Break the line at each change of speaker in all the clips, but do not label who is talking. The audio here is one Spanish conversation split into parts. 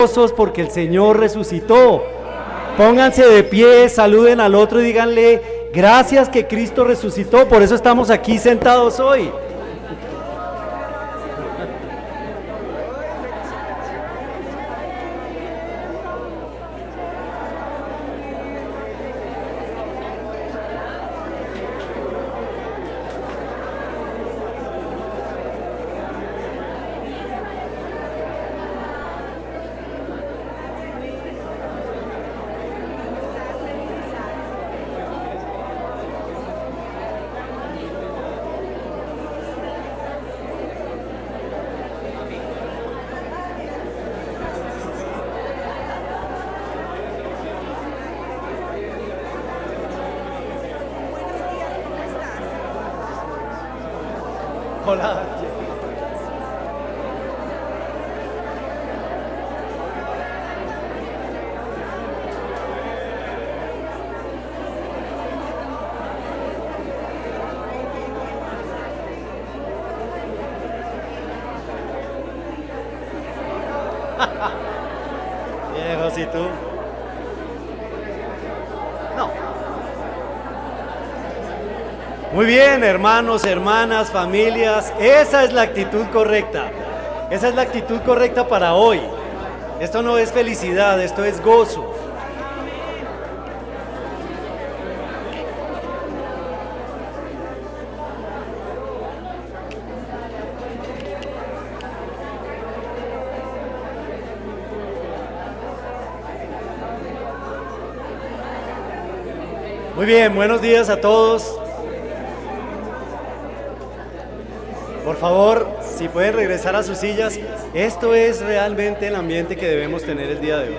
porque el Señor resucitó. Pónganse de pie, saluden al otro y díganle, gracias que Cristo resucitó, por eso estamos aquí sentados hoy. Hola. Viejo, si tú. No. Muy bien, hermanos, hermanas, familias, esa es la actitud correcta. Esa es la actitud correcta para hoy. Esto no es felicidad, esto es gozo. Muy bien, buenos días a todos. Por favor, si pueden regresar a sus sillas, esto es realmente el ambiente que debemos tener el día de hoy.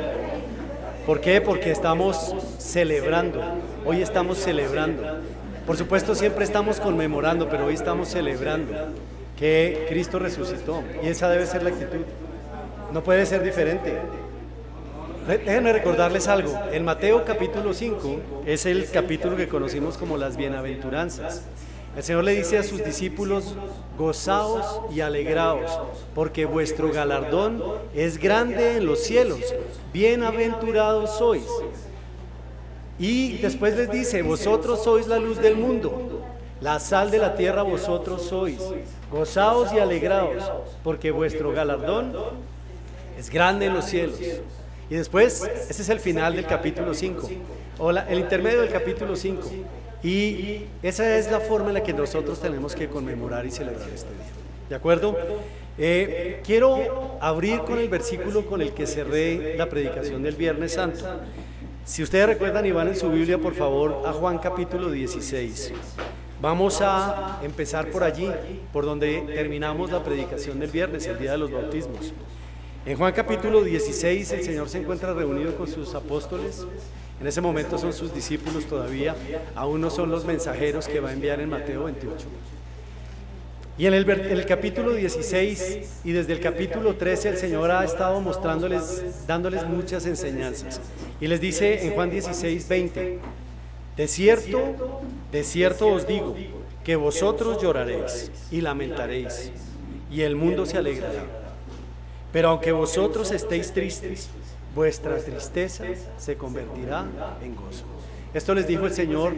¿Por qué? Porque estamos celebrando, hoy estamos celebrando. Por supuesto siempre estamos conmemorando, pero hoy estamos celebrando que Cristo resucitó y esa debe ser la actitud, no puede ser diferente. Déjenme recordarles algo, en Mateo capítulo 5 es el capítulo que conocimos como las bienaventuranzas. El Señor le dice a sus discípulos, gozaos y alegraos, porque vuestro galardón es grande en los cielos, bienaventurados sois. Y después les dice, vosotros sois la luz del mundo, la sal de la tierra vosotros sois, gozaos y alegraos, porque vuestro galardón es grande en los cielos. Y después, ese es el final del capítulo 5, o el intermedio del capítulo 5. Y esa es la forma en la que nosotros tenemos que conmemorar y celebrar este día. ¿De acuerdo? Quiero abrir con el versículo con el que cerré la predicación del Viernes Santo. Si ustedes recuerdan y van en su Biblia, por favor, a Juan capítulo 16. Vamos a empezar por allí, por donde terminamos la predicación del viernes, el día de los bautismos. En Juan capítulo 16 el Señor se encuentra reunido con sus apóstoles. En ese momento son sus discípulos todavía, aún no son los mensajeros que va a enviar en Mateo 28. Y en el capítulo 16 y desde el capítulo 13 el Señor ha estado mostrándoles, dándoles muchas enseñanzas. Y les dice en Juan 16, 20, de cierto os digo, que vosotros lloraréis y lamentaréis, y el mundo se alegrará. Pero aunque vosotros estéis tristes, vuestra tristeza se convertirá en gozo. Esto les dijo el Señor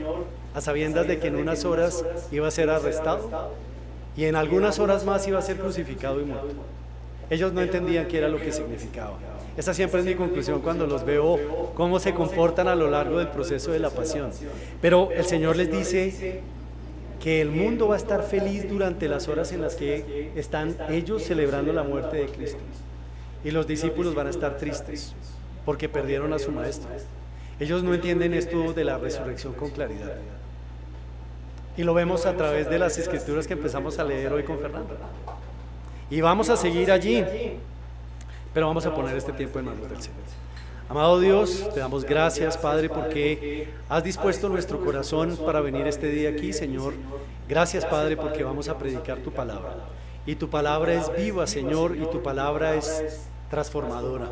a sabiendas de que en unas horas iba a ser arrestado y en algunas horas más iba a ser crucificado y muerto. Ellos no entendían qué era lo que significaba. Esa siempre es mi conclusión cuando los veo cómo se comportan a lo largo del proceso de la pasión. Pero el Señor les dice que el mundo va a estar feliz durante las horas en las que están ellos celebrando la muerte de Cristo. Y los discípulos van a estar tristes porque perdieron a su maestro. Ellos no entienden esto de la resurrección con claridad. Y lo vemos a través de las escrituras que empezamos a leer hoy con Fernando. Y vamos a seguir allí, pero vamos a poner este tiempo en manos del Señor. Amado Dios, te damos gracias, Padre, porque has dispuesto nuestro corazón para venir este día aquí, Señor. Gracias, Padre, porque vamos a predicar tu palabra. Y tu palabra es viva, Señor, y tu palabra es transformadora.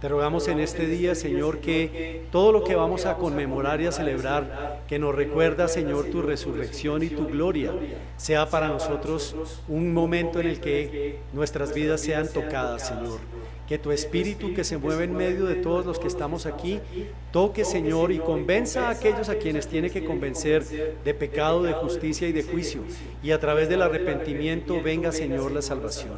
Te rogamos en este día, Señor, que todo lo que vamos a conmemorar y a celebrar, que nos recuerda, Señor, tu resurrección y tu gloria, sea para nosotros un momento en el que nuestras vidas sean tocadas, Señor. que tu espíritu que se mueve en medio de todos los que estamos aquí, toque, Señor, y convenza a aquellos a quienes tiene que convencer de pecado, de justicia y de juicio, y a través del arrepentimiento venga, Señor, la salvación.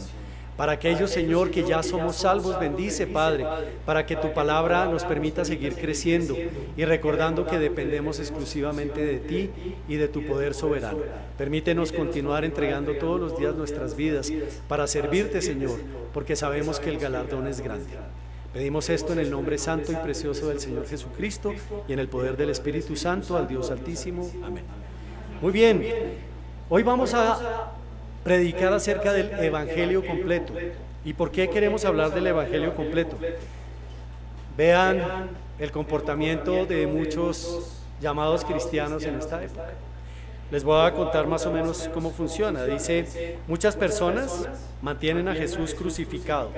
Para aquellos, Señor, que ya somos salvos, bendice, Padre, para que tu palabra nos permita seguir creciendo y recordando que dependemos exclusivamente de ti y de tu poder soberano. Permítenos continuar entregando todos los días nuestras vidas para servirte, Señor, porque sabemos que el galardón es grande. Pedimos esto en el nombre santo y precioso del Señor Jesucristo y en el poder del Espíritu Santo, al Dios Altísimo. Amén. Muy bien, hoy vamos a predicar acerca del Evangelio completo. ¿Y por qué queremos hablar del Evangelio completo? Vean el comportamiento de muchos llamados cristianos en esta época. Les voy a contar más o menos cómo funciona. Dice, muchas personas mantienen a Jesús crucificado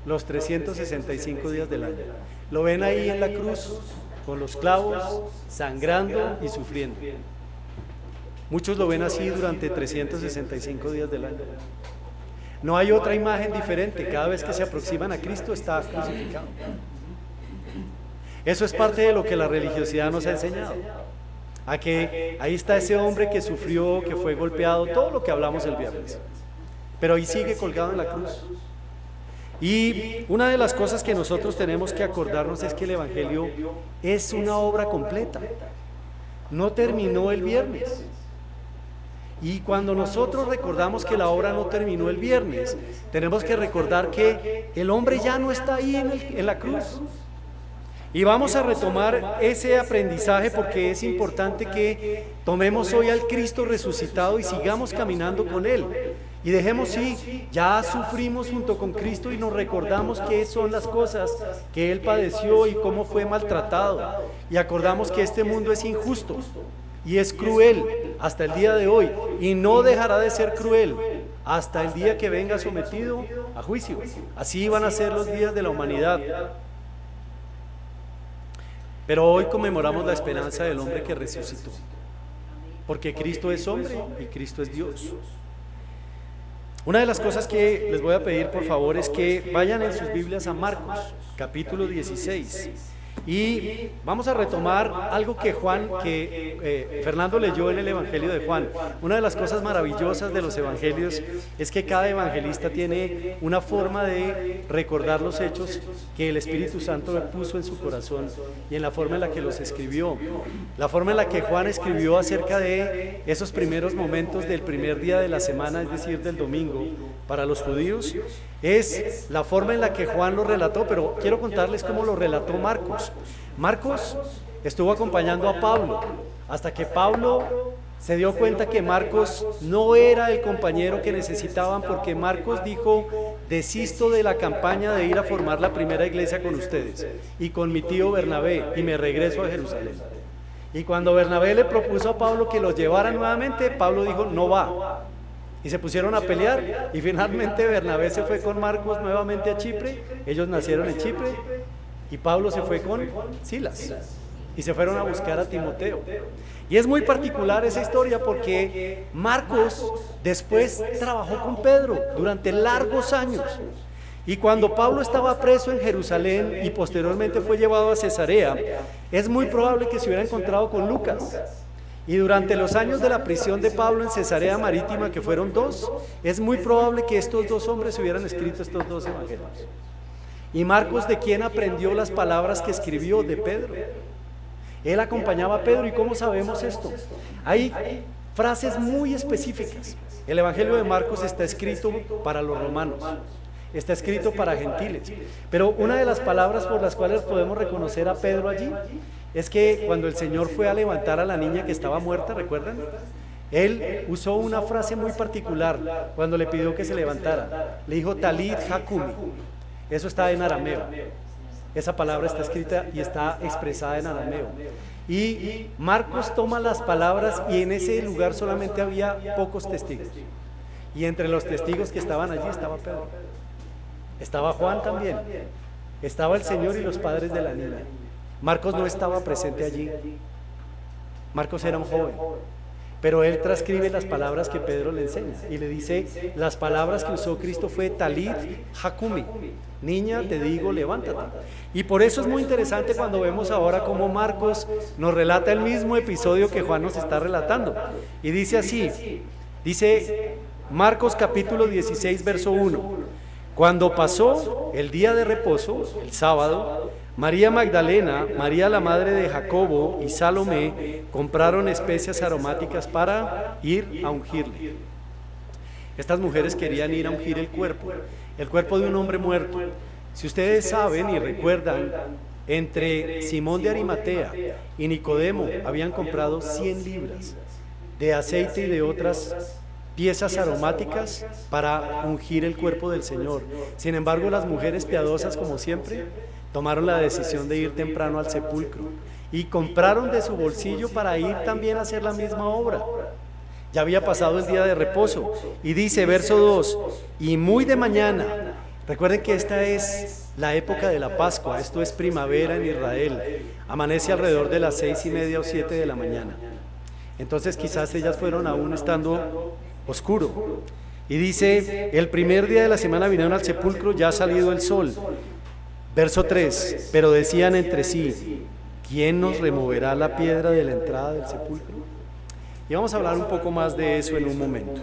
los 365 días del año. Lo ven ahí en la cruz, con los clavos, sangrando y sufriendo. Muchos lo ven así durante 365 días del año. No hay otra imagen diferente. Cada vez que se aproximan a Cristo está crucificado. Eso es parte de lo que la religiosidad nos ha enseñado. A que ahí está ese hombre que sufrió, que fue golpeado, todo lo que hablamos el viernes. Pero ahí sigue colgado en la cruz. Y una de las cosas que nosotros tenemos que acordarnos es que el Evangelio es una obra completa. No terminó el viernes. Y cuando nosotros recordamos que la obra no terminó el viernes, tenemos que recordar que el hombre ya no está ahí en la cruz. Y vamos a retomar ese aprendizaje porque es importante que tomemos hoy al Cristo resucitado y sigamos caminando con Él. Y dejemos, sí, ya sufrimos junto con Cristo y nos recordamos qué son las cosas que Él padeció y cómo fue maltratado. Y acordamos que este mundo es injusto y es cruel hasta el día de hoy y no dejará de ser cruel hasta el día que venga sometido a juicio. Así van a ser los días de la humanidad. Pero hoy conmemoramos la esperanza del hombre que resucitó, porque Cristo es hombre y Cristo es Dios. Una de las cosas que les voy a pedir, por favor, es que vayan en sus Biblias a Marcos, capítulo 16. Y vamos a retomar algo que Fernando leyó en el Evangelio de Juan. Una de las cosas maravillosas de los evangelios es que cada evangelista tiene una forma de recordar los hechos que el Espíritu Santo le puso en su corazón y en la forma en la que los escribió. La forma en la que Juan escribió acerca de esos primeros momentos del primer día de la semana, es decir, del domingo, para los judíos, es la forma en la que Juan lo relató, pero quiero contarles cómo lo relató Marcos. Marcos estuvo acompañando a Pablo hasta que Pablo se dio cuenta que Marcos no era el compañero que necesitaban, porque Marcos dijo: desisto de la campaña de ir a formar la primera iglesia con ustedes y con mi tío Bernabé y me regreso a Jerusalén. Y cuando Bernabé le propuso a Pablo que los llevara nuevamente, Pablo dijo: no va. Y se pusieron a pelear y finalmente Bernabé se fue con Marcos nuevamente a Chipre. Ellos nacieron en Chipre y Pablo se fue con Silas y se fueron a buscar a Timoteo. Y es muy particular esa historia porque Marcos después trabajó con Pedro durante largos años. Y cuando Pablo estaba preso en Jerusalén y posteriormente fue llevado a Cesarea, es muy probable que se hubiera encontrado con Lucas. Y durante los años de la prisión de Pablo en Cesarea Marítima, que fueron 2, es muy probable que estos 2 hombres hubieran escrito estos 2 evangelios. Y Marcos, ¿de quién aprendió las palabras que escribió? De Pedro. Él acompañaba a Pedro. ¿Y cómo sabemos esto? Hay frases muy específicas. El evangelio de Marcos está escrito para los romanos, está escrito para gentiles, pero una de las palabras por las cuales podemos reconocer a Pedro allí es que cuando el Señor fue a levantar a la niña que estaba muerta, ¿recuerdan? Él usó una frase muy particular cuando le pidió que se levantara. Le dijo: Talit Hakumi. Eso está en arameo. Esa palabra está escrita y está expresada en arameo. Y Marcos toma las palabras y en ese lugar solamente había pocos testigos. Y entre los testigos que estaban allí estaba Pedro. Estaba Juan también. Estaba el Señor y los padres de la niña. Marcos no estaba presente allí. Marcos era un joven. pero él transcribe las palabras que Pedro le enseña y le dice, las palabras que usó Cristo fue talit hakumi, niña, te digo, levántate. Y por eso es muy interesante cuando vemos ahora cómo Marcos nos relata el mismo episodio que Juan nos está relatando. Y dice así, dice Marcos capítulo 16, verso 1. Cuando pasó el día de reposo, el sábado, María Magdalena, María la madre de Jacobo y Salomé compraron especias aromáticas para ir a ungirle. Estas mujeres querían ir a ungir el cuerpo de un hombre muerto. Si ustedes saben y recuerdan, entre Simón de Arimatea y Nicodemo habían comprado 100 libras de aceite y de otras piezas aromáticas para ungir el cuerpo del Señor. Sin embargo, las mujeres piadosas, como siempre, tomaron la decisión de ir temprano al sepulcro y compraron de su bolsillo para ir también a hacer la misma obra. Ya había pasado el día de reposo y dice, verso 2, y muy de mañana, recuerden que esta es la época de la Pascua, esto es primavera en Israel, amanece alrededor de las 6:30 o 7 de la mañana. Entonces quizás ellas fueron aún estando oscuro. Y dice, el primer día de la semana vinieron al sepulcro, ya ha salido el sol. Verso 3, pero decían entre sí, ¿quién nos removerá la piedra de la entrada del sepulcro? Y vamos a hablar un poco más de eso en un momento.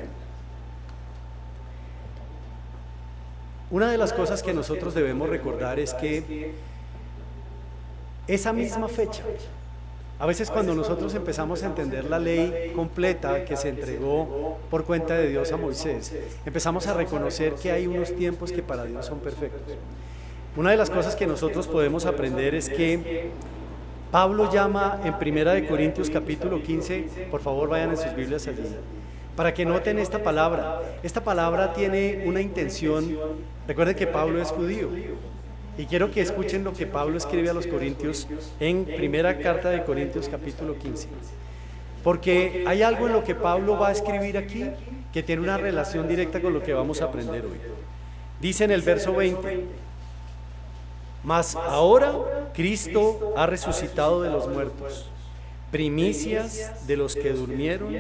Una de las cosas que nosotros debemos recordar es que esa misma fecha, a veces cuando nosotros empezamos a entender la ley completa que se entregó por cuenta de Dios a Moisés, empezamos a reconocer que hay unos tiempos que para Dios son perfectos. Una de las cosas que nosotros podemos aprender es que Pablo llama en 1 Corintios capítulo 15, por favor vayan en sus Biblias allí, para que noten esta palabra. Esta palabra tiene una intención, recuerden que Pablo es judío, y quiero que escuchen lo que Pablo escribe a los Corintios en primera carta de Corintios capítulo 15, porque hay algo en lo que Pablo va a escribir aquí que tiene una relación directa con lo que vamos a aprender hoy. Dice en el verso 20, mas ahora Cristo ha resucitado de los muertos, primicias de los que durmieron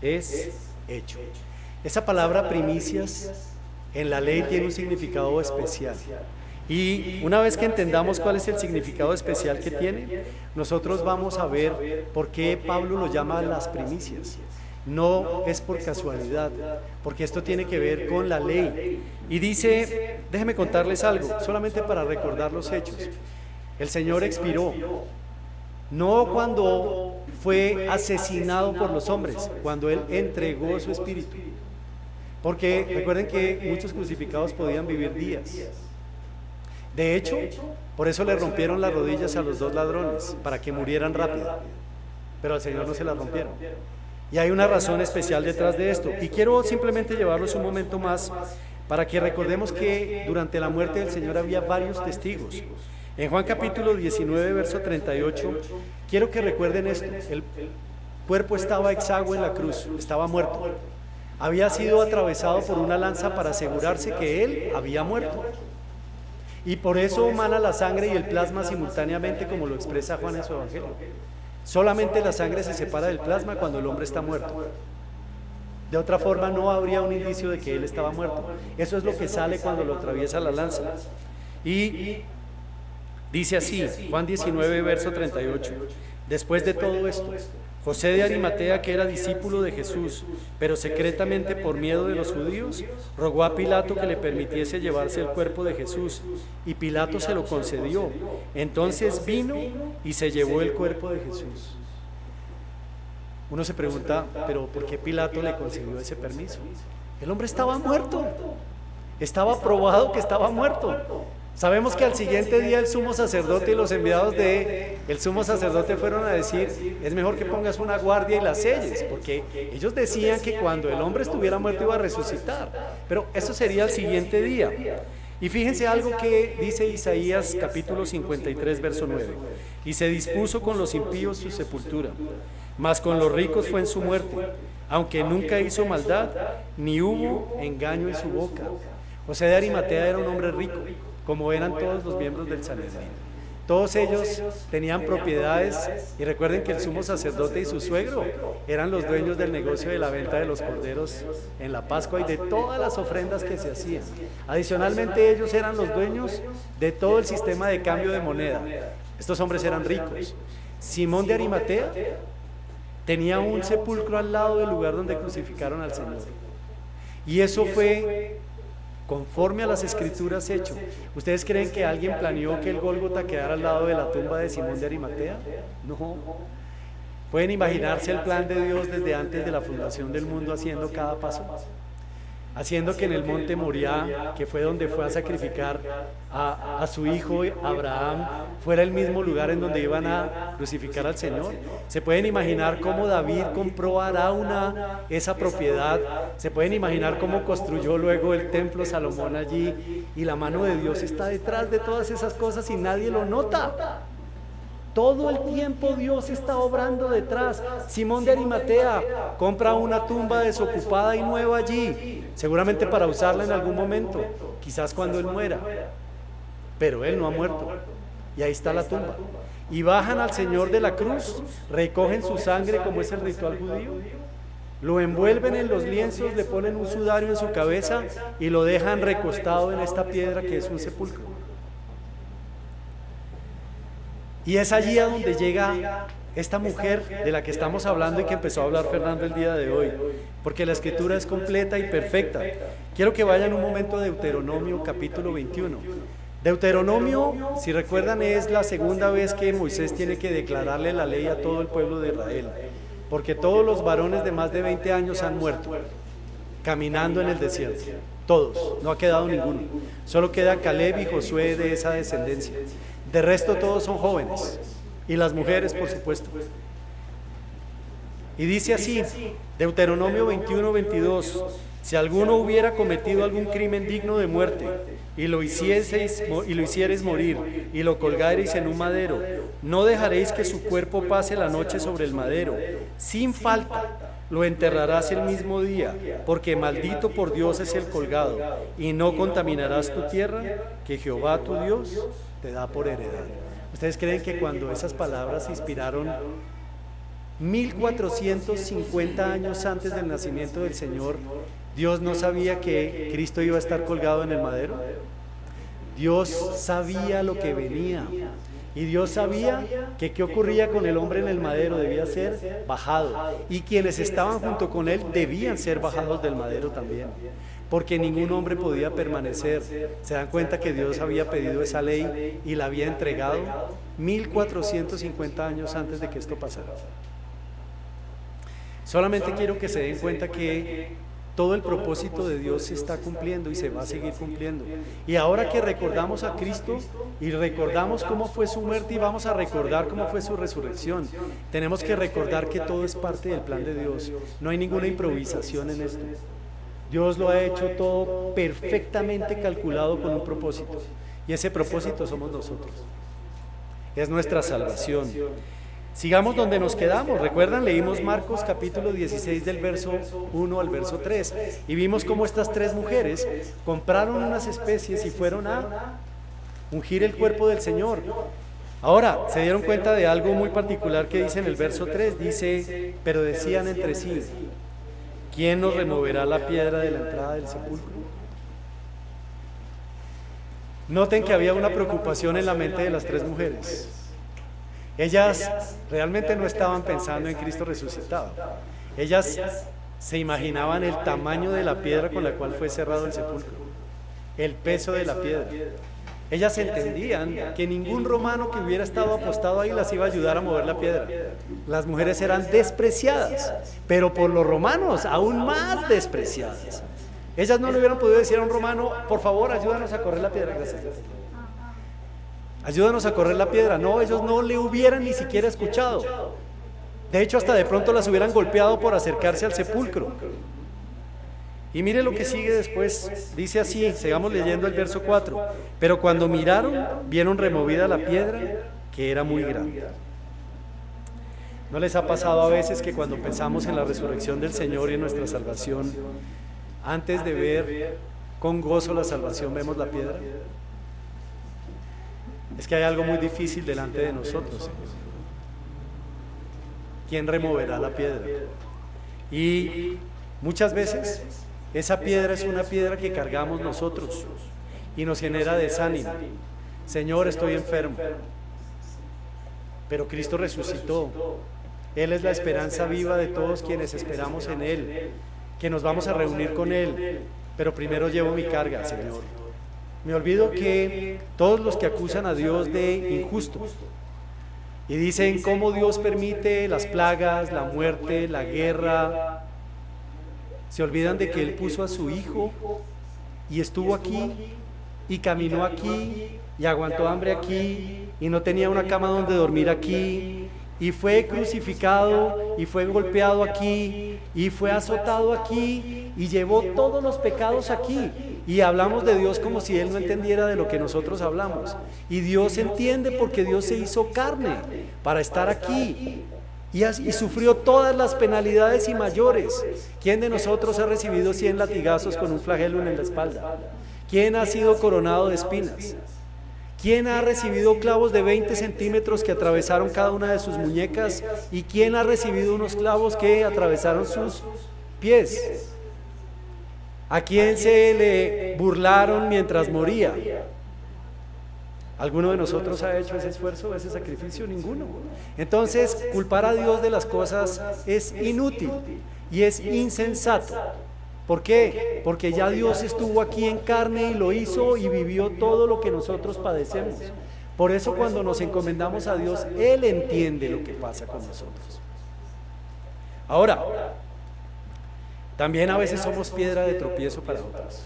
es hecho. Esa palabra primicias en la ley tiene un significado especial. Y una vez que entendamos cuál es el significado especial que tiene, nosotros vamos a ver por qué Pablo lo llama las primicias. No es por casualidad, porque esto tiene que ver con la ley. Y dice, déjenme contarles algo, solamente para recordar los hechos. El Señor expiró, no cuando fue asesinado por los hombres, cuando Él entregó su espíritu. Porque recuerden que muchos crucificados podían vivir días. De hecho, por eso le rompieron las rodillas a los 2 ladrones, para que murieran rápido. Pero al Señor no se las rompieron. Y hay una razón especial detrás de esto. Y quiero simplemente llevarlos un momento más para que recordemos que durante la muerte del Señor había varios testigos. En Juan capítulo 19, verso 38, quiero que recuerden esto. El cuerpo estaba exhausto en la cruz, estaba muerto. Había sido atravesado por una lanza para asegurarse que Él había muerto. Y por eso mana la sangre y el plasma simultáneamente, como lo expresa Juan en su Evangelio. Solamente la sangre se separa del plasma cuando el hombre está muerto. De otra forma no habría un indicio de que él estaba muerto. Eso es lo que sale cuando lo atraviesa la lanza. Y dice así, Juan 19, verso 38. Después de todo esto, José de Arimatea, que era discípulo de Jesús, pero secretamente por miedo de los judíos, rogó a Pilato que le permitiese llevarse el cuerpo de Jesús, y Pilato se lo concedió. Entonces vino y se llevó el cuerpo de Jesús. Uno se pregunta, pero ¿por qué Pilato le concedió ese permiso? El hombre estaba muerto, estaba probado que estaba muerto. Sabemos que al siguiente día el sumo sacerdote y los enviados del sumo sacerdote fueron a decir, es mejor que pongas una guardia y la selles, porque ellos decían que cuando el hombre estuviera muerto iba a resucitar, pero eso sería el siguiente día. Y fíjense algo que dice Isaías capítulo 53, verso 9, y se dispuso con los impíos su sepultura, mas con los ricos fue en su muerte, aunque nunca hizo maldad, ni hubo engaño en su boca. José de Arimatea era un hombre rico, como eran todos los miembros del Sanedrín. Todos ellos tenían propiedades y recuerden que el sumo sacerdote y su suegro eran los dueños del negocio de la venta de los corderos en la Pascua y de todas las ofrendas que se hacían. Adicionalmente ellos eran los dueños de todo el sistema de cambio de moneda. Estos hombres eran ricos. Simón de Arimatea tenía un sepulcro al lado del lugar donde crucificaron al Señor. Y eso fue conforme a las escrituras hecho. ¿Ustedes creen que alguien planeó que el Gólgota quedara al lado de la tumba de Simón de Arimatea? No. ¿Pueden imaginarse el plan de Dios desde antes de la fundación del mundo haciendo cada paso? Haciendo que en el monte Moriah, que fue donde fue a sacrificar a su hijo Abraham, fuera el mismo lugar en donde iban a crucificar al Señor. ¿Se pueden imaginar cómo David compró a Arauna esa propiedad? ¿Se pueden imaginar cómo construyó luego el templo Salomón allí? Y la mano de Dios está detrás de todas esas cosas y nadie lo nota. Todo el tiempo Dios está obrando detrás. Simón de Arimatea compra una tumba desocupada y nueva allí, seguramente para usarla en algún momento, quizás cuando él muera. Pero él no ha muerto. Y ahí está la tumba. Y bajan al Señor de la cruz, recogen su sangre como es el ritual judío, lo envuelven en los lienzos, le ponen un sudario en su cabeza y lo dejan recostado en esta piedra que es un sepulcro. Y es allí a donde llega esta mujer de la que estamos hablando y que empezó a hablar Fernando el día de hoy, porque la escritura es completa y perfecta. Quiero que vayan un momento a Deuteronomio capítulo 21. Deuteronomio, si recuerdan, es la segunda vez que Moisés tiene que declararle la ley a todo el pueblo de Israel, porque todos los varones de más de 20 años han muerto caminando en el desierto. Todos, no ha quedado ninguno. Solo queda Caleb y Josué de esa descendencia. De resto todos son jóvenes, y las mujeres, por supuesto. Y dice así, Deuteronomio 21-22: si alguno hubiera cometido algún crimen digno de muerte, y lo hiciereis morir, y lo colgareis en un madero, no dejaréis que su cuerpo pase la noche sobre el madero. Sin falta lo enterrarás el mismo día, porque maldito por Dios es el colgado, y no contaminarás tu tierra, que Jehová tu Dios te da por heredad. ¿Ustedes creen que cuando esas palabras se inspiraron 1450 años antes del nacimiento del Señor, Dios no sabía que Cristo iba a estar colgado en el madero? Dios sabía lo que venía. Y Dios sabía que qué ocurría con el hombre en el madero, debía ser bajado. Y quienes estaban junto con él debían ser bajados del madero también, porque ningún hombre podía permanecer. Se dan cuenta que Dios había pedido esa ley y la había entregado 1450 años antes de que esto pasara. Solamente quiero que se den cuenta que todo el propósito de Dios se está cumpliendo y se va a seguir cumpliendo. Y ahora que recordamos a Cristo y recordamos cómo fue su muerte y vamos a recordar cómo fue su resurrección, tenemos que recordar que todo es parte del plan de Dios. No hay ninguna improvisación en esto. Dios lo ha hecho todo perfectamente calculado con un propósito. Y ese propósito somos nosotros. Es nuestra salvación. Sigamos donde nos quedamos. ¿Recuerdan? Leímos Marcos capítulo 16 del verso 1 al verso 3 y vimos cómo estas tres mujeres compraron unas especies y fueron a ungir el cuerpo del Señor. Ahora, se dieron cuenta de algo muy particular que dice en el verso 3, dice, pero decían entre sí, ¿quién nos removerá la piedra de la entrada del sepulcro? Noten que había una preocupación en la mente de las tres mujeres. Ellas realmente no estaban pensando en Cristo resucitado. Ellas se imaginaban el tamaño de la piedra con la cual fue cerrado el sepulcro, el peso de la piedra. Ellas entendían que ningún romano que hubiera estado apostado ahí las iba a ayudar a mover la piedra. Las mujeres eran despreciadas, pero por los romanos aún más despreciadas. Ellas no le hubieran podido decir a un romano, por favor, ayúdanos a correr la piedra. Gracias. Ayúdanos a correr la piedra. No, ellos no le hubieran ni siquiera escuchado. De hecho, hasta de pronto las hubieran golpeado por acercarse al sepulcro. Y mire lo que sigue después. Dice así, sigamos leyendo el verso 4. Pero cuando miraron, vieron removida la piedra, que era muy grande. ¿No les ha pasado a veces que cuando pensamos en la resurrección del Señor y en nuestra salvación, antes de ver con gozo la salvación, vemos la piedra? Es que hay algo muy difícil delante de nosotros, Señor. ¿Quién removerá la piedra? Y muchas veces esa piedra es una piedra que cargamos nosotros y nos genera desánimo. Señor, estoy enfermo, pero Cristo resucitó. Él es la esperanza viva de todos quienes esperamos en Él, que nos vamos a reunir con Él, pero primero llevo mi carga, Señor. Me olvido que todos los que acusan a Dios de injusto y dicen cómo Dios permite las plagas, la muerte, la guerra, se olvidan de que Él puso a su Hijo y estuvo aquí y caminó aquí y aguantó hambre aquí y no tenía una cama donde dormir aquí y fue crucificado y fue golpeado aquí y fue azotado aquí y llevó todos los pecados aquí. Y hablamos de Dios como si Él no entendiera de lo que nosotros hablamos. Y Dios entiende porque Dios se hizo carne para estar aquí. Y sufrió todas las penalidades y mayores. ¿Quién de nosotros ha recibido 100 latigazos con un flagelo en la espalda? ¿Quién ha sido coronado de espinas? ¿Quién ha recibido clavos de 20 centímetros que atravesaron cada una de sus muñecas? ¿Y quién ha recibido unos clavos que atravesaron sus pies? ¿A quién se le burlaron mientras moría? ¿Alguno de nosotros ha hecho ese esfuerzo, ese sacrificio? Ninguno. Entonces, culpar a Dios de las cosas es inútil y es insensato. ¿Por qué? Porque ya Dios estuvo aquí en carne y lo hizo y vivió todo lo que nosotros padecemos. Por eso cuando nos encomendamos a Dios, Él entiende lo que pasa con nosotros. Ahora, también a veces somos piedra de tropiezo para otros.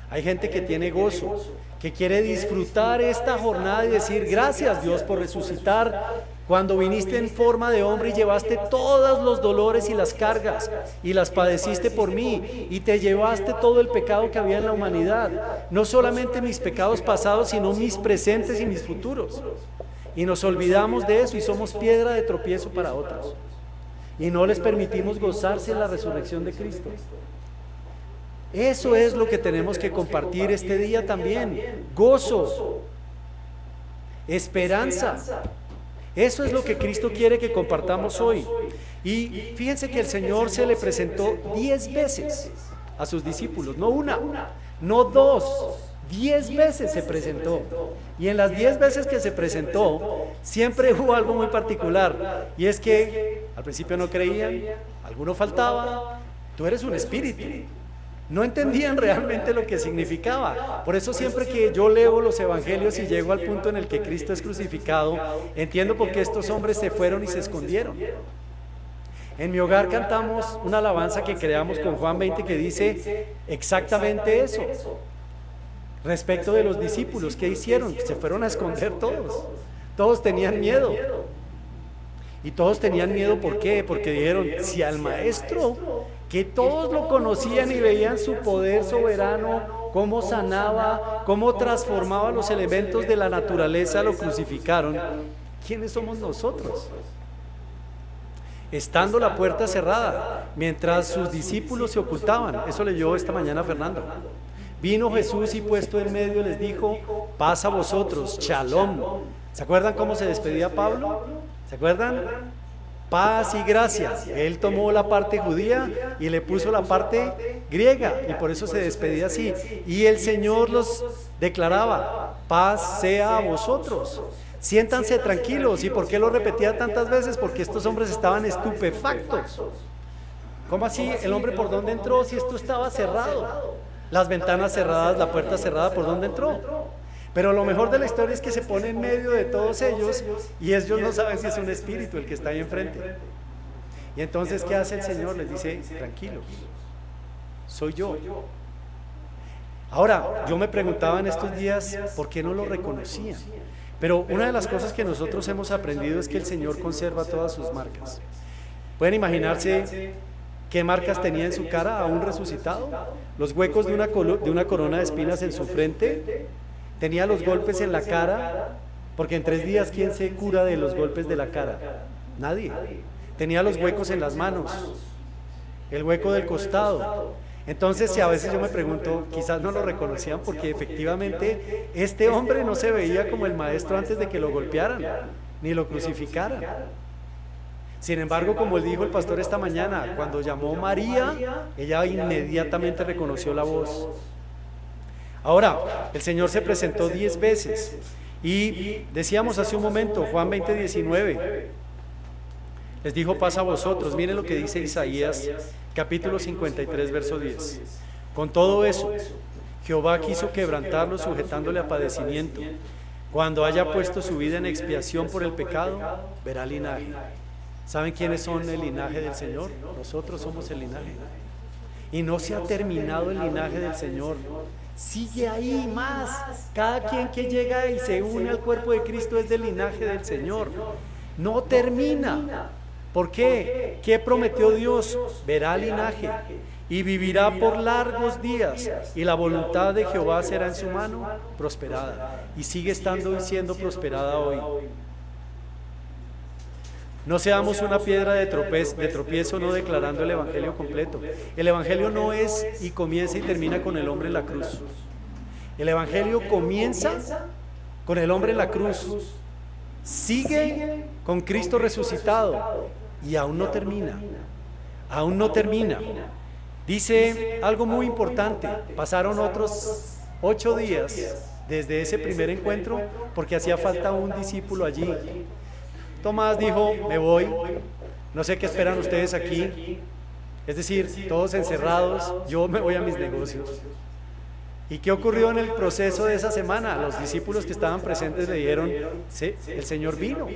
Hay gente que tiene gozo, que quiere disfrutar esta jornada y decir: gracias Dios por resucitar cuando viniste en forma de hombre y llevaste todos los dolores y las cargas y las padeciste por mí y te llevaste todo el pecado que había en la humanidad, no solamente mis pecados pasados sino mis presentes y mis futuros, y nos olvidamos de eso y somos piedra de tropiezo para otros y no les permitimos gozarse en la resurrección de Cristo. Eso es lo que tenemos que compartir este día también: gozo, esperanza. Eso es lo que Cristo quiere que compartamos hoy. Y fíjense que el Señor se le presentó 10 veces a sus discípulos, no una, no dos, 10 veces se presentó. Y en las 10 veces que se presentó, siempre hubo algo muy particular, y es que al principio no creían, alguno faltaba. Tú eres un espíritu. No entendían realmente lo que significaba. Por eso siempre que yo leo los evangelios y llego al punto en el que Cristo es crucificado, entiendo por qué estos hombres se fueron y se escondieron. En mi hogar cantamos una alabanza que creamos con Juan 20 que dice exactamente eso. Respecto de los discípulos, ¿qué hicieron? Se fueron a esconder todos. Todos tenían miedo. Y todos tenían miedo, ¿por qué? Porque dijeron: si al maestro, que todos lo conocían y veían su poder soberano, cómo sanaba, cómo transformaba los elementos de la naturaleza, lo crucificaron, ¿quiénes somos nosotros? Estando la puerta cerrada, mientras sus discípulos se ocultaban. Eso leyó esta mañana Fernando. Vino Jesús y puesto en medio les dijo: paz a vosotros, shalom. ¿Se acuerdan cómo se despedía Pablo? ¿Se acuerdan? Paz y gracia. Él tomó la parte judía y le puso la parte griega, y por eso se despedía así. Y el Señor los declaraba: paz sea a vosotros, siéntanse tranquilos. ¿Y por qué lo repetía tantas veces? Porque estos hombres estaban estupefactos. ¿Cómo así? ¿El hombre por dónde entró si esto estaba cerrado? Las ventanas cerradas, la puerta cerrada, ¿por dónde entró? Pero lo mejor de la historia es que se pone en medio de todos ellos y ellos no saben si es un espíritu el que está ahí enfrente. Y entonces, ¿qué hace el Señor? Les dice: tranquilos, soy yo. Ahora, yo me preguntaba en estos días por qué no lo reconocían. Pero una de las cosas que nosotros hemos aprendido es que el Señor conserva todas sus marcas. ¿Pueden imaginarse qué marcas tenía en su cara aún resucitado? Los huecos de una corona de espinas en su frente. Tenía los golpes en la cara, porque en 3 días ¿quién se cura de los golpes de la cara? Nadie. Tenía los huecos en las manos, el hueco del costado. Entonces, si a veces yo me pregunto, quizás no lo reconocían porque efectivamente este hombre no se veía como el maestro antes de que lo golpearan, ni lo crucificaran. Sin embargo, como dijo el pastor esta mañana, cuando llamó María, ella inmediatamente reconoció la voz. Ahora, el Señor se presentó 10 veces y decíamos hace un momento, Juan 20:19, les dijo paz a vosotros. Miren lo que dice Isaías capítulo 53 verso 10. Con todo eso, Jehová quiso quebrantarlo sujetándole a padecimiento. Cuando haya puesto su vida en expiación por el pecado, verá linaje. ¿Saben quiénes son el linaje del Señor? Nosotros somos el linaje. Y no se ha terminado el linaje del Señor. Sigue ahí más. Cada quien que llega y se une al cuerpo de Cristo es del linaje del Señor. No termina. ¿Por qué? ¿Qué prometió Dios? Verá linaje y vivirá por largos días, y la voluntad de Jehová será en su mano prosperada. Y sigue estando y siendo prosperada hoy. No seamos una piedra de tropiezo no declarando el evangelio completo. El evangelio no es y comienza y termina con el hombre en la cruz. El evangelio comienza con el hombre en la cruz, sigue con Cristo resucitado y aún no termina. Aún no termina. Dice algo muy importante: pasaron otros 8 días desde ese primer encuentro porque hacía falta un discípulo allí. Tomás dijo: me voy, no sé qué esperan ustedes aquí, es decir, todos encerrados, yo me voy a mis negocios. ¿Y qué ocurrió en el proceso de esa semana? Los discípulos que estaban presentes le dijeron: sí, el Señor vino,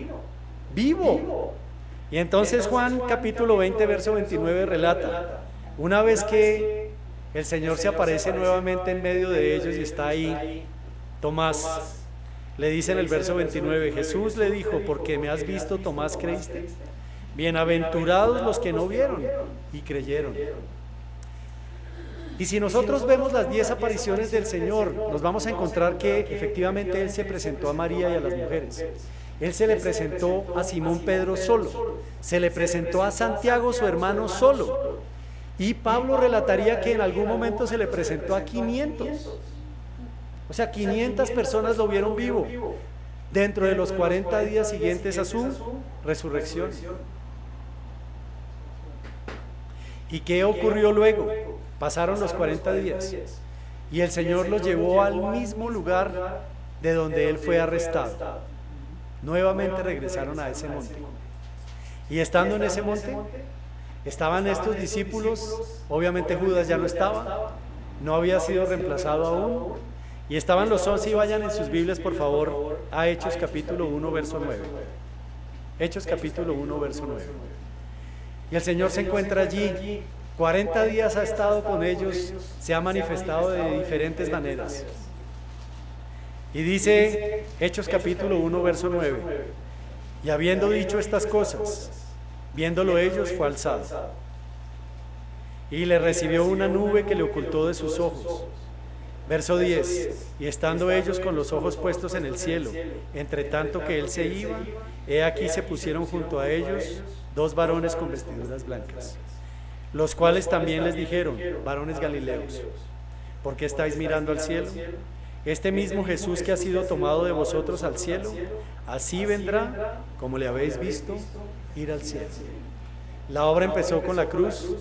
vivo. Y entonces Juan capítulo 20 verso 29 relata, una vez que el Señor se aparece nuevamente en medio de ellos y está ahí, Tomás le dice en el verso 29, Jesús le dijo: porque me has visto, Tomás, creíste. Bienaventurados los que no vieron y creyeron. Y si nosotros vemos las 10 apariciones del Señor, nos vamos a encontrar que efectivamente Él se presentó a María y a las mujeres. Él se le presentó a Simón Pedro solo, se le presentó a Santiago su hermano solo, y Pablo relataría que en algún momento se le presentó a 500. O sea, 500 personas lo vieron vivo dentro de los 40 días siguientes a su resurrección. ¿Y qué ocurrió luego? Pasaron los 40 días y el Señor los llevó al mismo lugar de donde Él fue arrestado. Nuevamente regresaron a ese monte. Y estando en ese monte, estaban estos discípulos. Obviamente Judas ya no estaba, no había sido reemplazado aún. Y estaban los 11, y vayan en sus Biblias por favor a Hechos capítulo 1 verso 9. Hechos capítulo 1 verso 9. Y el Señor se encuentra allí, 40 días ha estado con ellos, se ha manifestado de diferentes maneras. Y dice Hechos capítulo 1 verso 9, y habiendo dicho estas cosas, viéndolo ellos, fue alzado, y le recibió una nube que le ocultó de sus ojos. Verso 10, y estando ellos con los ojos puestos en el cielo, entre tanto que él se iba, he aquí se pusieron junto a ellos 2 varones con vestiduras blancas, los cuales también les dijeron: varones galileos, ¿por qué estáis mirando al cielo? Este mismo Jesús que ha sido tomado de vosotros al cielo, así vendrá como le habéis visto ir al cielo. La obra empezó con la cruz.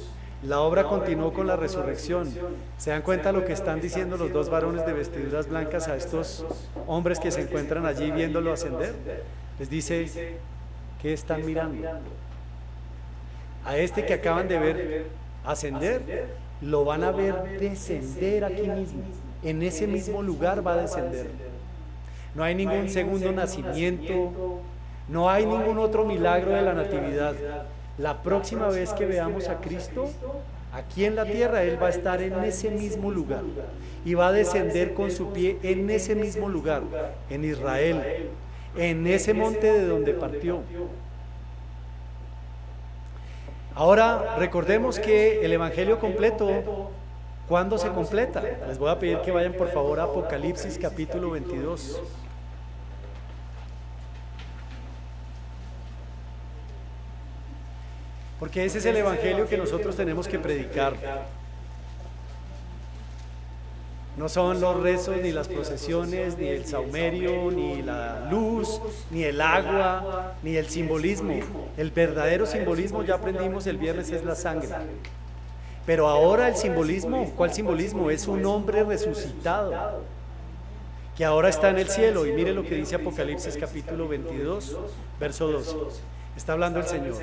La obra continuó con la resurrección. ¿Se dan cuenta lo que están diciendo los 2 varones de vestiduras blancas a estos hombres que se encuentran allí viéndolo ascender? Les dice: ¿qué están mirando? A este que acaban de ver ascender, lo van a ver descender aquí mismo. En ese mismo lugar va a descender. No hay ningún segundo nacimiento, no hay ningún otro milagro de la natividad. La próxima vez que veamos a Cristo aquí en la tierra, Él va a estar en ese mismo lugar y va a descender con su pie en ese mismo lugar, en Israel, en ese monte de donde partió. Ahora recordemos que el evangelio completo, ¿cuándo se completa? Les voy a pedir que vayan por favor a Apocalipsis capítulo 22. Porque ese es el evangelio que nosotros tenemos que predicar. No son los rezos, ni las procesiones, ni el saumerio, ni la luz, ni el agua, ni el simbolismo. El verdadero simbolismo, ya aprendimos el viernes, es la sangre. Pero ahora el simbolismo, ¿cuál simbolismo? Es un hombre resucitado, que ahora está en el cielo. Y mire lo que dice Apocalipsis capítulo 22, verso 12. Está hablando el Señor,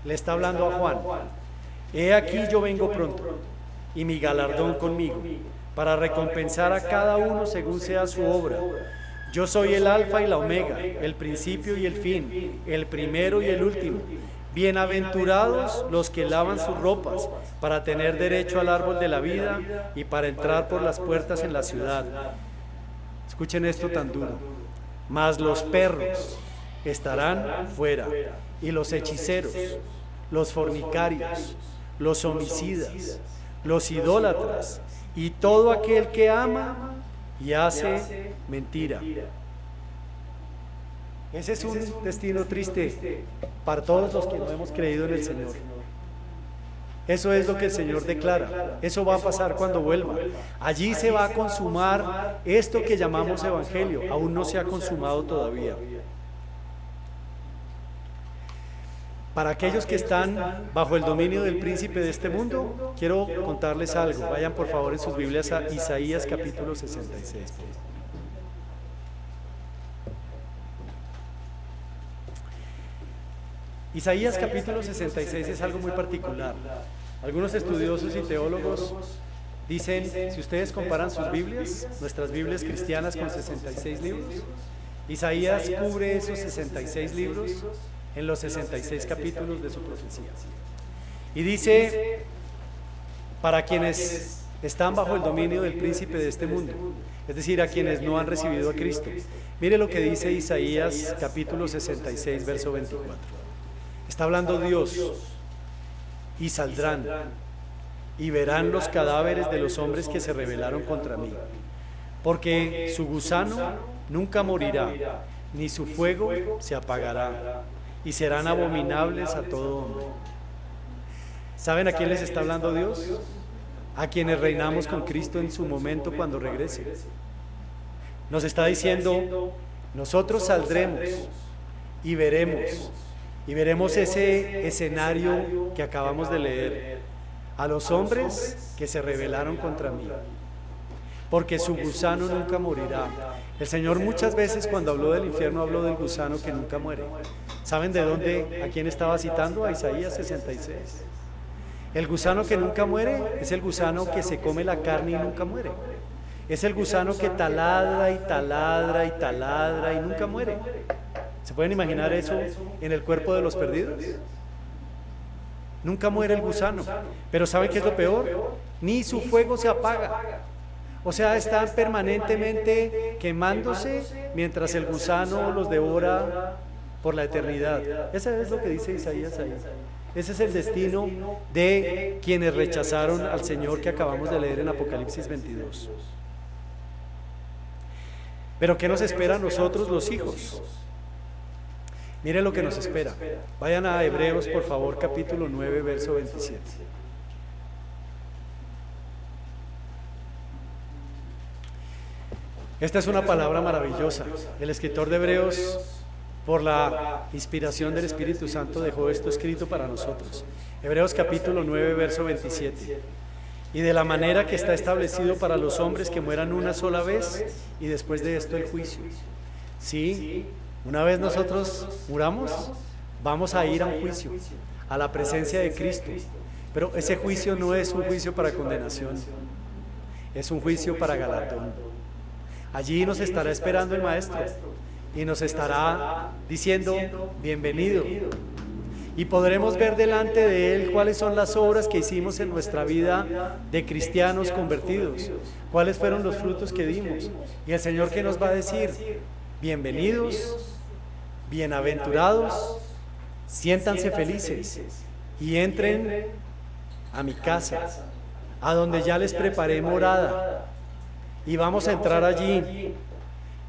le está hablando a Juan. He aquí yo vengo pronto, y mi galardón conmigo, para recompensar a cada uno según sea su obra. Yo soy el alfa y la omega, el principio y el fin, el primero y el último. Bienaventurados los que lavan sus ropas, para tener derecho al árbol de la vida y para entrar por las puertas en la ciudad. Escuchen esto tan duro. Mas los perros estarán fuera, y los hechiceros, los fornicarios, los homicidas, los idólatras, y todo aquel que ama y hace mentira. Ese es un destino triste para todos los que no hemos creído en el Señor. Eso es lo que el Señor declara. Eso va a pasar cuando vuelva. Allí se va a consumar esto que llamamos evangelio. Aún no se ha consumado todavía. Para aquellos que están bajo el dominio del príncipe de este mundo, quiero contarles algo. Vayan por favor en sus Biblias a Isaías capítulo 66. Isaías capítulo 66 es algo muy particular. Algunos estudiosos y teólogos dicen, si ustedes comparan sus Biblias, nuestras Biblias cristianas con 66 libros, Isaías cubre esos 66 libros en los 66 capítulos de su profecía. Y dice, para quienes están bajo el dominio del príncipe de este mundo, es decir, a quienes no han recibido a Cristo. Mire lo que dice Isaías capítulo 66, verso 24. Está hablando Dios. Y saldrán y verán los cadáveres de los hombres que se rebelaron contra mí, porque su gusano nunca morirá, ni su fuego se apagará, y serán abominables a todo hombre. ¿Saben a quién les está hablando Dios? A quienes reinamos con Cristo en su momento cuando regrese. Nos está diciendo, nosotros saldremos y veremos ese escenario que acabamos de leer, a los hombres que se rebelaron contra mí, porque su gusano nunca morirá. El Señor muchas veces cuando habló del infierno habló del gusano que nunca muere. ¿Saben de dónde, a quién estaba citando? A Isaías 66. El gusano que nunca muere es el gusano que se come la carne y nunca muere. Es el gusano que taladra y taladra y taladra y nunca muere. ¿Se pueden imaginar eso en el cuerpo de los perdidos? Nunca muere el gusano. Pero ¿saben qué es lo peor? Ni su fuego se apaga. O sea, están permanentemente quemándose mientras el gusano los devora por la eternidad. Eso es lo que dice Isaías ahí. Ese es el destino de quienes rechazaron al Señor que acabamos de leer en Apocalipsis 22. Pero ¿qué nos espera a nosotros los hijos? Miren lo que nos espera. Vayan a Hebreos, por favor, capítulo 9, verso 27. Esta es una palabra maravillosa. El escritor de Hebreos, por la inspiración del Espíritu Santo, dejó esto escrito para nosotros. Hebreos capítulo 9, verso 27. Y de la manera que está establecido para los hombres que mueran una sola vez y después de esto el juicio. Sí. Una vez nosotros muramos, vamos a ir a un juicio, a la presencia de Cristo. Pero ese juicio no es un juicio para condenación, es un juicio para galardón. Allí nos estará esperando el Maestro y nos estará diciendo, bienvenido. Y podremos ver delante de Él cuáles son las obras que hicimos en nuestra vida de cristianos convertidos, cuáles fueron los frutos que dimos. Y el Señor que nos va a decir, bienvenidos, bienaventurados, siéntanse felices y entren a mi casa, a donde ya les preparé morada, y vamos a entrar allí.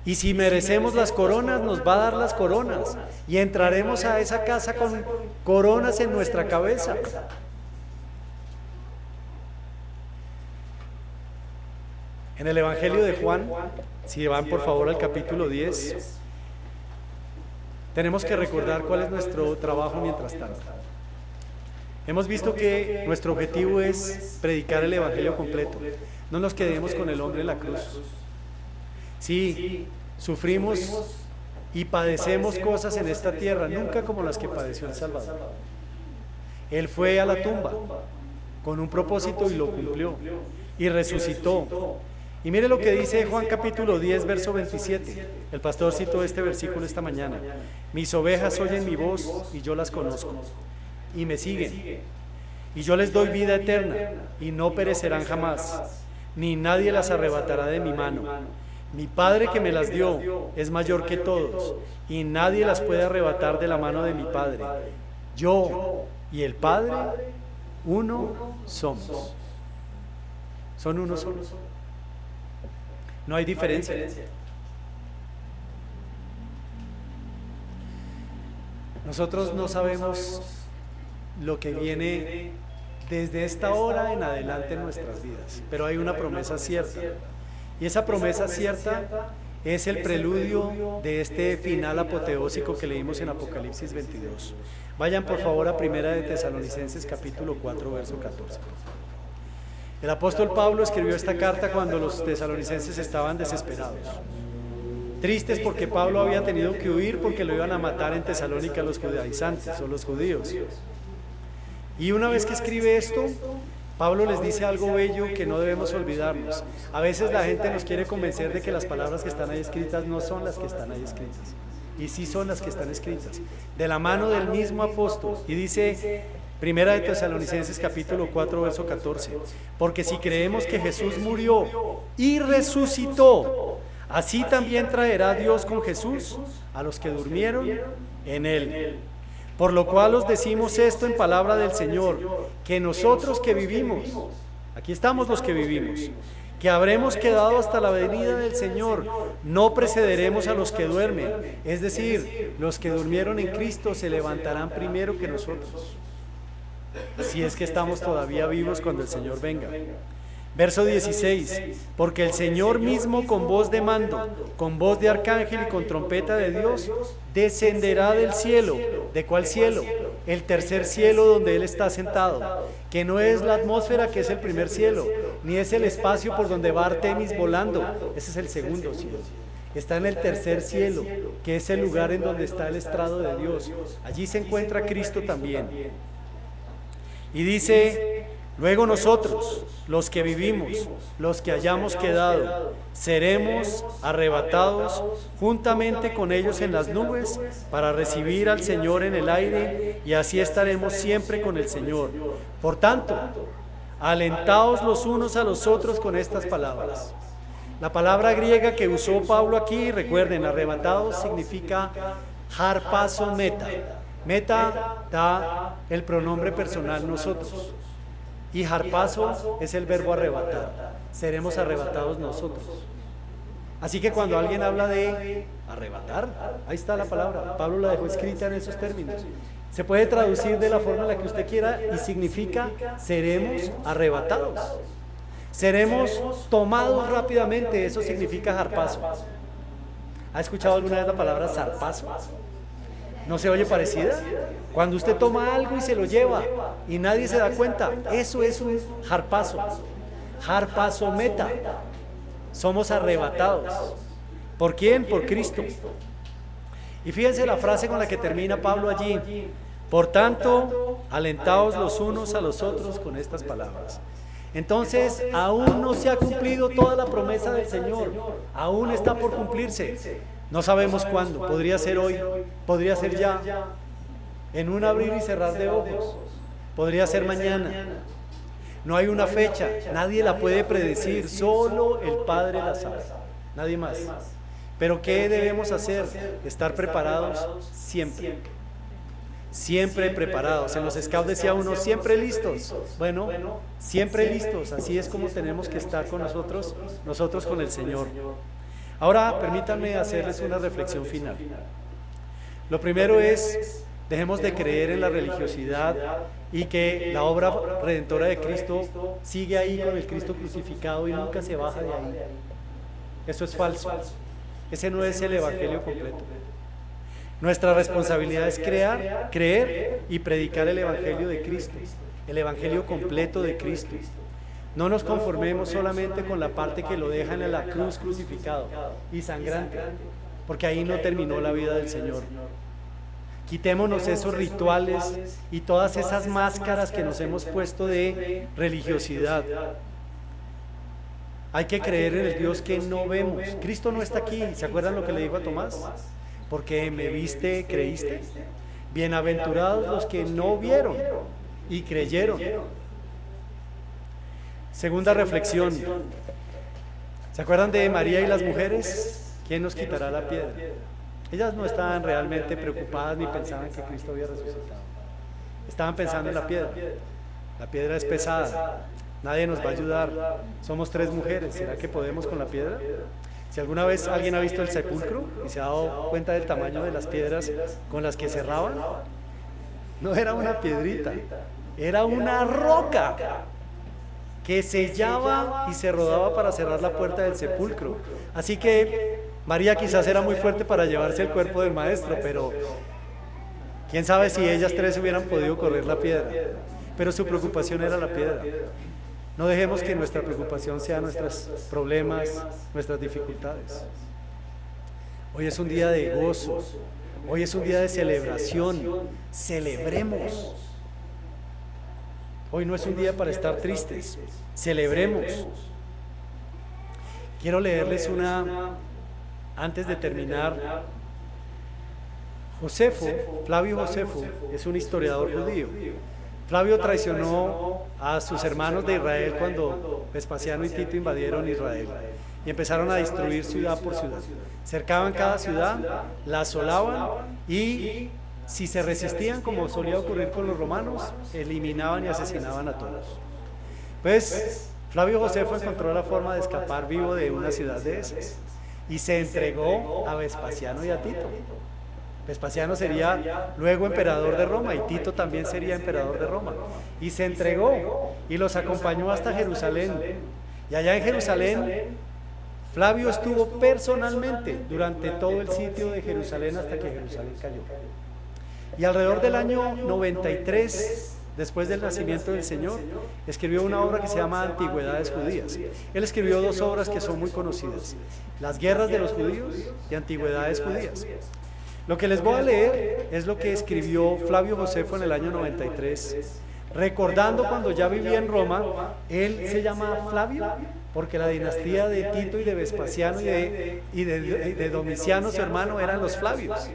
Y si merecemos las coronas, nos va a dar las coronas, y entraremos a esa casa con coronas en nuestra cabeza. En el Evangelio de Juan, si van por favor al capítulo 10, tenemos que recordar cuál es nuestro trabajo mientras tanto. Hemos visto que nuestro objetivo es predicar el Evangelio completo. No nos quedemos con el hombre en la cruz. Sí, sufrimos y padecemos cosas en esta tierra, nunca como las que padeció el Salvador. Él fue a la tumba con un propósito y lo cumplió, y resucitó. Y mire lo que dice Juan capítulo 10, verso 27. El pastor citó este versículo esta mañana. Mis ovejas oyen mi voz y yo las conozco, y me siguen. Y yo les doy vida eterna, y no perecerán jamás, ni nadie las arrebatará de mi mano. Mi Padre que me las dio es mayor que todos, y nadie las puede arrebatar de la mano de mi Padre. Yo y el Padre, uno somos. Son uno solo. No hay diferencia. Nosotros no sabemos lo que viene desde esta hora en adelante en nuestras vidas, pero hay una promesa cierta. Y esa promesa cierta es el preludio de este final apoteósico que leímos en Apocalipsis 22. Vayan por favor a Primera de Tesalonicenses capítulo 4, verso 14. El apóstol Pablo escribió esta carta cuando los tesalonicenses estaban desesperados, tristes porque Pablo había tenido que huir porque lo iban a matar en Tesalónica los judaizantes o los judíos. Y una vez que escribe esto, Pablo les dice algo bello que no debemos olvidarnos. A veces la gente nos quiere convencer de que las palabras que están ahí escritas no son las que están ahí escritas, y sí son las que están escritas, de la mano del mismo apóstol. Y dice Primera de Tesalonicenses capítulo 4, verso 14, porque si creemos que Jesús murió y resucitó, así también traerá Dios con Jesús a los que durmieron en Él. Por lo cual os decimos esto en palabra del Señor, que nosotros que vivimos, aquí estamos los que vivimos, que habremos quedado hasta la venida del Señor, no precederemos a los que duermen, es decir, los que durmieron en Cristo se levantarán primero que nosotros, si es que estamos todavía vivos cuando el Señor venga. Verso 16, porque el Señor mismo con voz de mando, con voz de arcángel y con trompeta de Dios, descenderá del cielo. ¿De cuál cielo? El tercer cielo donde Él está sentado, que no es la atmósfera que es el primer cielo, ni es el espacio por donde va Artemis volando, ese es el segundo cielo. Está en el tercer cielo, que es el lugar en donde está el estrado de Dios. Allí se encuentra Cristo también. Y dice: luego nosotros, los que vivimos, los que hayamos quedado, seremos arrebatados juntamente con ellos en las nubes para recibir al Señor en el aire, y así estaremos siempre con el Señor. Por tanto, alentaos los unos a los otros con estas palabras. La palabra griega que usó Pablo aquí, recuerden, arrebatados significa harpazo meta. Meta da el pronombre personal nosotros. Y harpazo es el verbo arrebatar. Seremos arrebatados nosotros. Así que cuando alguien habla de arrebatar, ahí está la palabra. Pablo la dejó escrita en esos términos. Se puede traducir de la forma en la que usted quiera y significa seremos arrebatados. Seremos tomados rápidamente, eso significa harpazo. ¿Ha escuchado alguna vez la palabra zarpazo? ¿No se oye parecida? Cuando usted toma algo y se lo lleva y nadie se da cuenta, eso es un harpazo. Harpazo meta. Somos arrebatados. ¿Por quién? Por Cristo. Y fíjense la frase con la que termina Pablo allí. Por tanto, alentaos los unos a los otros con estas palabras. Entonces, aún no se ha cumplido toda la promesa del Señor. Aún está por cumplirse. No sabemos cuándo, podría ser hoy, podría ser ya, en un abrir y cerrar de ojos, podría ser mañana. No hay una fecha, nadie la puede predecir, solo el Padre la sabe, nadie más. Pero ¿qué debemos hacer? Estar preparados siempre. Siempre preparados. En los scouts decía uno, siempre listos. Bueno, siempre listos, así es como tenemos que estar con nosotros con el Señor. Ahora, permítanme hacerles una reflexión final. Lo primero es Dejemos de creer en la religiosidad y que la obra redentora de Cristo sigue ahí con el Cristo crucificado y nunca se baja de ahí. Eso es falso. Ese no es el evangelio completo. Nuestra responsabilidad es creer y predicar el evangelio de Cristo, el evangelio completo de Cristo. No nos conformemos solamente con la parte que lo dejan en la cruz crucificado y sangrante, porque ahí no terminó la vida del Señor. Quitémonos esos rituales y todas esas máscaras que nos hemos puesto de religiosidad. Hay que creer en el Dios que no vemos. Cristo no está aquí. ¿Se acuerdan lo que le dijo a Tomás? Porque me viste, creíste. Bienaventurados los que no vieron y creyeron. Segunda reflexión. ¿Se acuerdan de María y las mujeres? ¿Quién nos quitará la piedra? Ellas no estaban realmente preocupadas ni pensaban que Cristo había resucitado. Estaban pensando en la piedra. La piedra es pesada. Nadie nos va a ayudar. Somos 3 mujeres. ¿Será que podemos con la piedra? Si alguna vez alguien ha visto el sepulcro y se ha dado cuenta del tamaño de las piedras con las que cerraban, no era una piedrita, era una roca que sellaba y se rodaba para cerrar la puerta del sepulcro. Así que María quizás era muy fuerte para llevarse el cuerpo del maestro, pero quién sabe si ellas 3 hubieran podido correr la piedra. Pero su preocupación era la piedra. No dejemos que nuestra preocupación sea nuestros problemas, nuestras dificultades. Hoy es un día de gozo, hoy es un día de celebración. Celebremos. Hoy no es un día para estar tristes, celebremos. Quiero leerles antes de terminar. Flavio Josefo, es un historiador judío. Flavio traicionó a sus hermanos de Israel cuando Vespasiano y Tito invadieron Israel y empezaron a destruir ciudad por ciudad. Cercaban cada ciudad, la asolaban y si se resistían, como solía ocurrir con los romanos, eliminaban y asesinaban a todos. Pues Flavio Josefo encontró la forma de escapar vivo de una ciudad de esas y se entregó a Vespasiano y a Tito. Vespasiano sería luego emperador de Roma y Tito también sería emperador de Roma. Y se entregó y los acompañó hasta Jerusalén. Y allá en Jerusalén, Flavio estuvo personalmente durante todo el sitio de Jerusalén hasta que Jerusalén cayó. Y alrededor del año 93, después del nacimiento del Señor, escribió una obra que se llama Antigüedades Judías. Él escribió 2 obras que son muy conocidas: Las guerras de los judíos y Antigüedades Judías. Lo que les voy a leer es lo que escribió Flavio Josefo en el año 93, recordando cuando ya vivía en Roma. Él se llama Flavio porque la dinastía de Tito y de Vespasiano y de Domiciano, su hermano, eran los Flavios.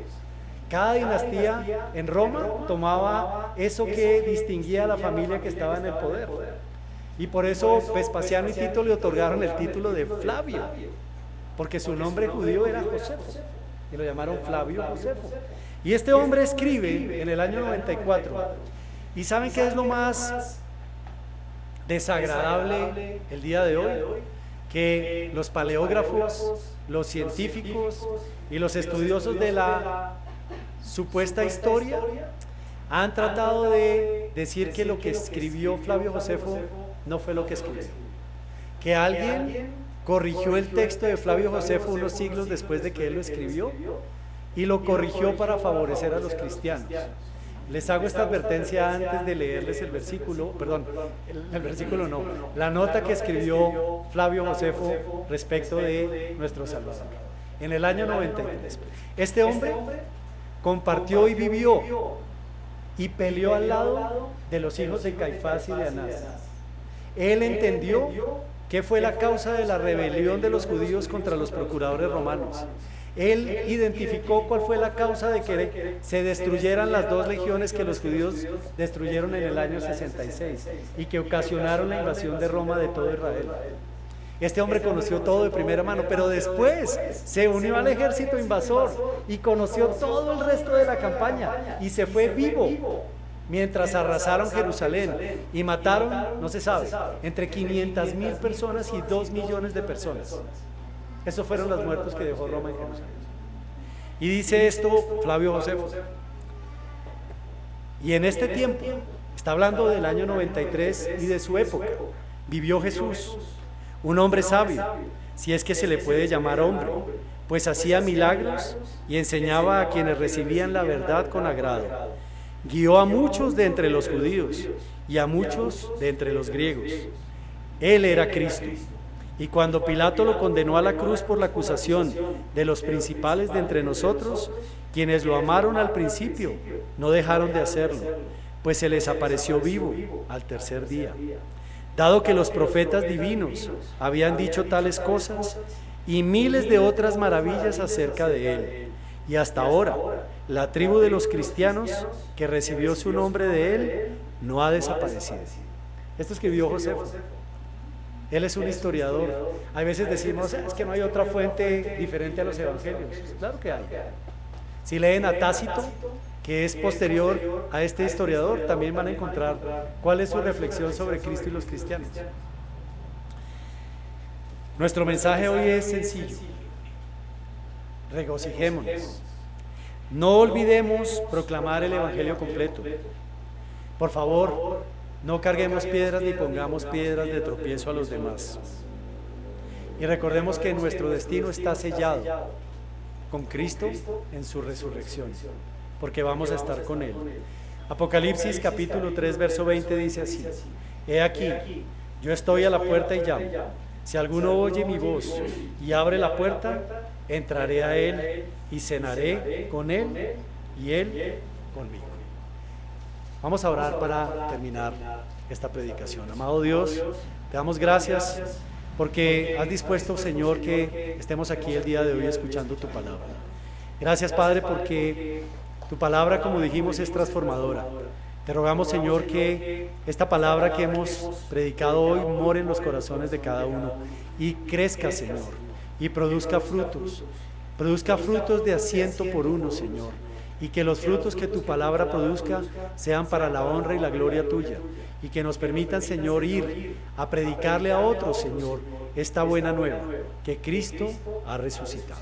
Cada dinastía en Roma tomaba eso que distinguía a la familia que estaba en el poder. Y por eso Vespasiano y Tito le otorgaron el título de Flavio, porque su nombre judío era Josefo. Y lo llamaron Flavio Josefo. Y este hombre escribe en el año 94. ¿Y saben qué es lo más desagradable el día de hoy? Que los paleógrafos, los científicos y los estudiosos de la supuesta historia han tratado de decir que lo que escribió Flavio Josefo no fue lo que escribió. Que alguien corrigió el texto de Flavio Josefo unos siglos después de que él lo escribió y lo corrigió para favorecer a los cristianos. Les hago esta advertencia antes de leerles el versículo, la nota que escribió Flavio Josefo respecto de nuestro Salvador. En el año 93, este hombre compartió y vivió y peleó al lado de los hijos de Caifás y de Anás. Él entendió ¿qué fue la causa de la rebelión de los judíos contra los procuradores romanos? Él identificó cuál fue la causa de que se destruyeran las 2 legiones que los judíos destruyeron en el año 66 y que ocasionaron la invasión de Roma de todo Israel. Este hombre conoció todo de primera mano, pero después se unió al ejército invasor y conoció todo el resto de la campaña y se fue vivo mientras arrasaron Jerusalén y mataron, no se sabe, entre 500,000 personas y 2 millones de personas. Esos fueron los muertos que dejó Roma en Jerusalén. Y dice esto Flavio Josefo: Y en este tiempo, está hablando del año 93 y de su época, vivió Jesús, un hombre sabio, si es que se le puede llamar hombre, pues hacía milagros y enseñaba a quienes recibían la verdad con agrado. Guió a muchos de entre los judíos y a muchos de entre los griegos. Él era Cristo. Y cuando Pilato lo condenó a la cruz por la acusación de los principales de entre nosotros, quienes lo amaron al principio, no dejaron de hacerlo, pues se les apareció vivo al tercer día. Dado que los profetas divinos habían dicho tales cosas y miles de otras maravillas acerca de él, y hasta ahora la tribu de los cristianos que recibió su nombre de él no ha desaparecido. Esto escribió Josefo. Él es un historiador. A veces decimos, es que no hay otra fuente diferente a los evangelios. Claro que hay. Si leen a Tácito, que es posterior a este historiador, también van a encontrar cuál es su reflexión sobre Cristo y los cristianos. Nuestro mensaje hoy es sencillo. Regocijémonos. No olvidemos proclamar el evangelio completo. Por favor, no carguemos piedras ni pongamos piedras de tropiezo a los demás. Y recordemos que nuestro destino está sellado con Cristo en su resurrección, porque vamos a estar con Él. Apocalipsis capítulo 3, verso 20 dice así: He aquí, yo estoy a la puerta y llamo. Si alguno oye mi voz y abre la puerta, entraré a Él y cenaré con Él y Él conmigo. Vamos a orar para terminar esta predicación. Amado Dios, te damos gracias porque has dispuesto, Señor, que estemos aquí el día de hoy escuchando tu palabra. Gracias, Padre, porque tu palabra, como dijimos, es transformadora. Te rogamos, Señor, que esta palabra que hemos predicado hoy more en los corazones de cada uno y crezca, Señor, y produzca frutos de a 100 por uno, Señor. Y que los frutos que tu palabra produzca sean para la honra y la gloria tuya, y que nos permitan, Señor, ir a predicarle a otros, Señor, esta buena nueva, que Cristo ha resucitado.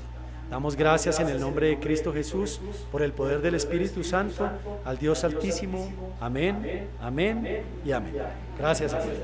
Damos gracias en el nombre de Cristo Jesús, por el poder del Espíritu Santo, al Dios Altísimo. Amén, amén y amén. Gracias a Dios.